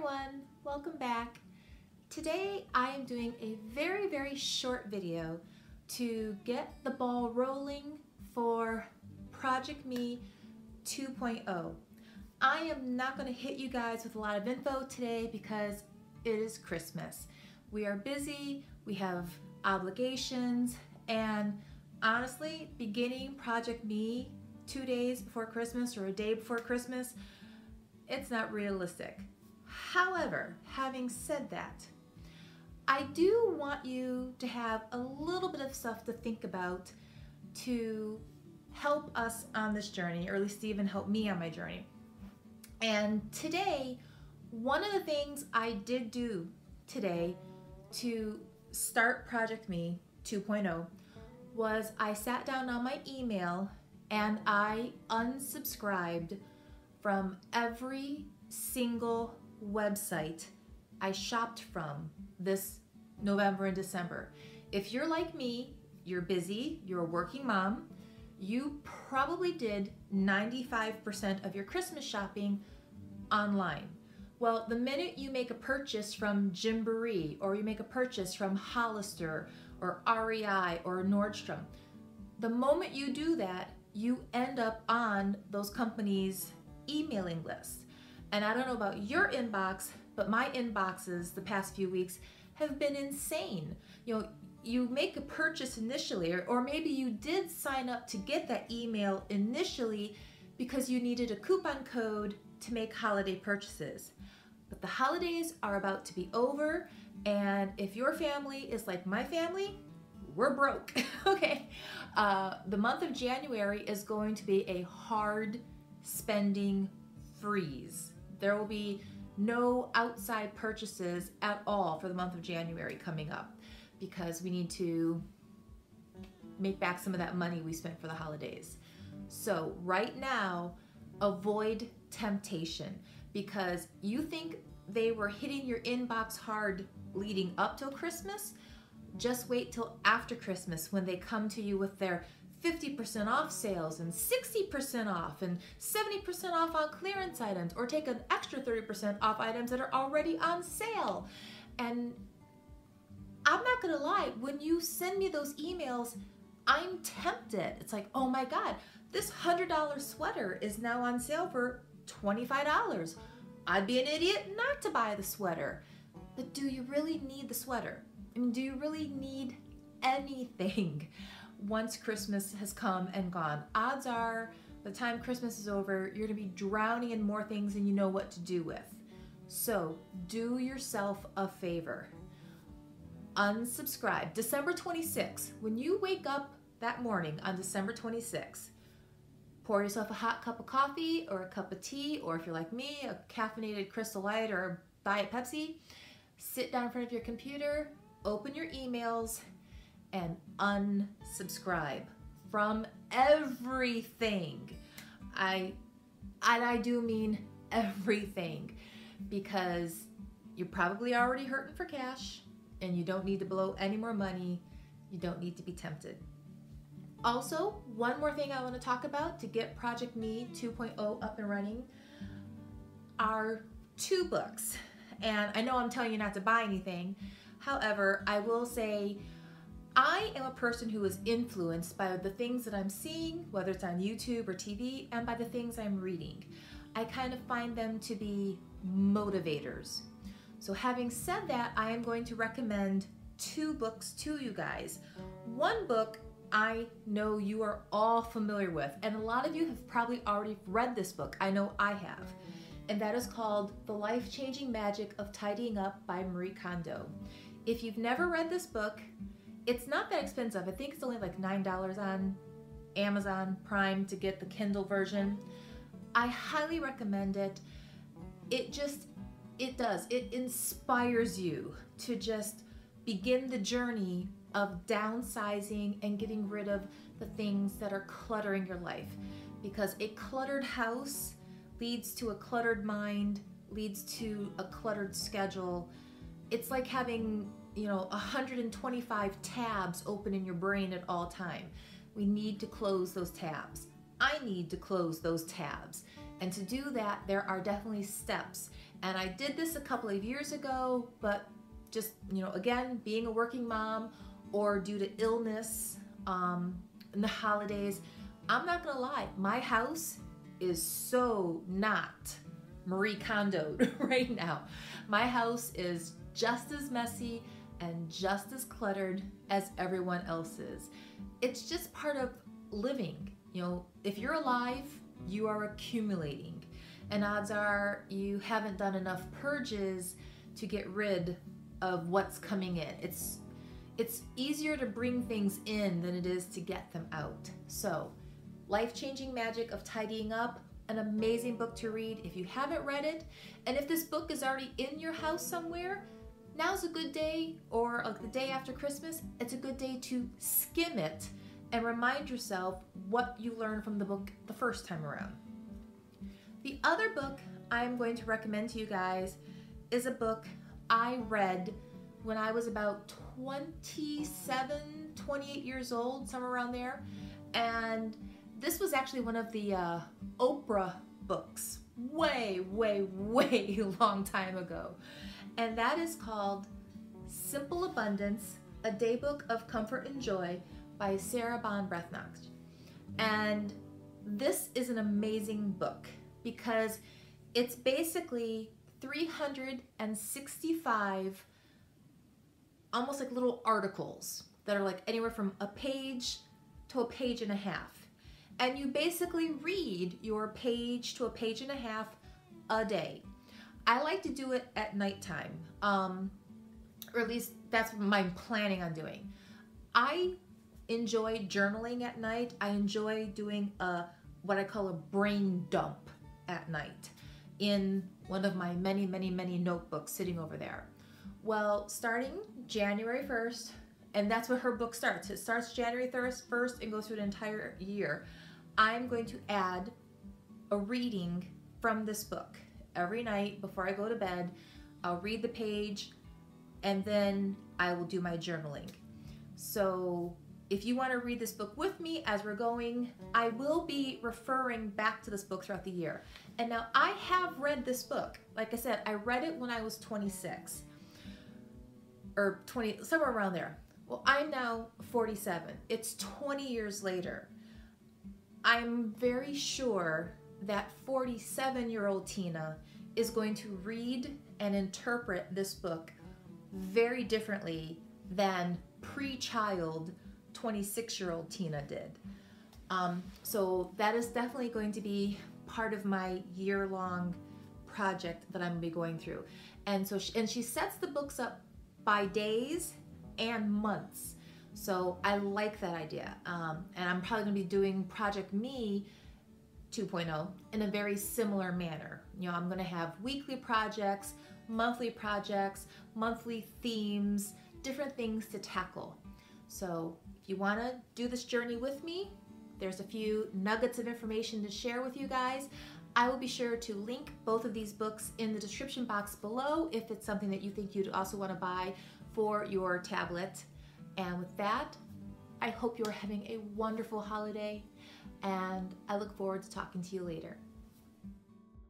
everyone, welcome back. Today I am doing a very short video to get the ball rolling for Project Me 2.0. I am not going to hit you guys with a lot of info today because it is Christmas. We are busy, we have obligations, and honestly, beginning Project Me 2 days before Christmas or a day before Christmas, it's not realistic. However, having said that, I do want you to have a little bit of stuff to think about to help us on this journey, or at least even help me on my journey. And today, one of the things I did do today to start Project Me 2.0 was I sat down on my email and I unsubscribed from every single website I shopped from this November and December. If you're like me, you're busy, you're a working mom, you probably did 95% of your Christmas shopping online. Well, the minute you make a purchase from Gymboree, or you make a purchase from Hollister or REI or Nordstrom, the moment you do that, you end up on those companies' emailing lists. And I don't know about your inbox, but my inboxes the past few weeks have been insane. You know, you make a purchase initially, or maybe you did sign up to get that email initially because you needed a coupon code to make holiday purchases. But the holidays are about to be over, and if your family is like my family, we're broke, okay? The month of January is going to be a hard spending freeze. There will be no outside purchases at all for the month of January coming up because we need to make back some of that money we spent for the holidays. So right now, avoid temptation, because you think they were hitting your inbox hard leading up till Christmas. Just wait till after Christmas when they come to you with their 50% off sales and 60% off and 70% off on clearance items, or take an extra 30% off items that are already on sale. And I'm not gonna lie, when you send me those emails, I'm tempted. It's like, oh my God, this $100 sweater is now on sale for $25. I'd be an idiot not to buy the sweater. But do you really need the sweater? I mean, do you really need anything once Christmas has come and gone? Odds are, by the time Christmas is over, you're gonna be drowning in more things than you know what to do with. So do yourself a favor. Unsubscribe. December 26th, when you wake up that morning on December 26th, pour yourself a hot cup of coffee or a cup of tea, or if you're like me, a caffeinated Crystal Light or a Diet Pepsi. Sit down in front of your computer, open your emails, and unsubscribe from everything. I do mean everything, because you're probably already hurting for cash and you don't need to blow any more money. You don't need to be tempted. Also, one more thing I want to talk about to get Project Me 2.0 up and running are 2 books. And I know I'm telling you not to buy anything. However, I will say I am a person who is influenced by the things that I'm seeing, whether it's on YouTube or TV, and by the things I'm reading. I kind of find them to be motivators. So having said that, I am going to recommend 2 books to you guys. One book I know you are all familiar with, and a lot of you have probably already read this book. I know I have. And that is called The Life-Changing Magic of Tidying Up by Marie Kondo. If you've never read this book, it's not that expensive. I think it's only like $9 on Amazon Prime to get the Kindle version. I highly recommend it. It inspires you to just begin the journey of downsizing and getting rid of the things that are cluttering your life. Because a cluttered house leads to a cluttered mind, leads to a cluttered schedule. It's like having, 125 tabs open in your brain at all time. We need to close those tabs. I need to close those tabs. And to do that, there are definitely steps. And I did this a couple of years ago, but just, again, being a working mom or due to illness in the holidays, I'm not gonna lie, my house is so not Marie Kondo'd right now. My house is just as messy and just as cluttered as everyone else's. It's just part of living. If you're alive, you are accumulating. And odds are you haven't done enough purges to get rid of what's coming in. It's easier to bring things in than it is to get them out. So, Life-Changing Magic of Tidying Up, an amazing book to read if you haven't read it. And if this book is already in your house somewhere, now's a good day, or the day after Christmas, it's a good day to skim it and remind yourself what you learned from the book the first time around. The other book I'm going to recommend to you guys is a book I read when I was about 27, 28 years old, somewhere around there. And this was actually one of the Oprah books, way, way, way long time ago. And that is called Simple Abundance, A Daybook of Comfort and Joy by Sarah Bon Breathnach. And this is an amazing book because it's basically 365 almost like little articles that are like anywhere from a page to a page and a half. And you basically read your page to a page and a half a day. I like to do it at nighttime, or at least that's what I'm planning on doing. I enjoy journaling at night. I enjoy doing what I call a brain dump at night in one of my many, many, many notebooks sitting over there. Well, starting January 1st, and that's what her book starts. It starts January 1st and goes through an entire year. I'm going to add a reading from this book. Every night before I go to bed, I'll read the page and then I will do my journaling. So if you want to read this book with me as we're going, I will be referring back to this book throughout the year. And now I have read this book. Like I said, I read it when I was 26 or 20, somewhere around there. Well, I'm now 47. It's 20 years later. I'm very sure that 47-year-old Tina is going to read and interpret this book very differently than pre-child 26-year-old Tina did. So that is definitely going to be part of my year-long project that I'm going to be going through. And so she sets the books up by days and months. So I like that idea. And I'm probably going to be doing Project Me 2.0 in a very similar manner. I'm going to have weekly projects, monthly themes, different things to tackle. So if you want to do this journey with me, there's a few nuggets of information to share with you guys. I will be sure to link both of these books in the description box below if it's something that you think you'd also want to buy for your tablet. And with that, I hope you're having a wonderful holiday, and I look forward to talking to you later.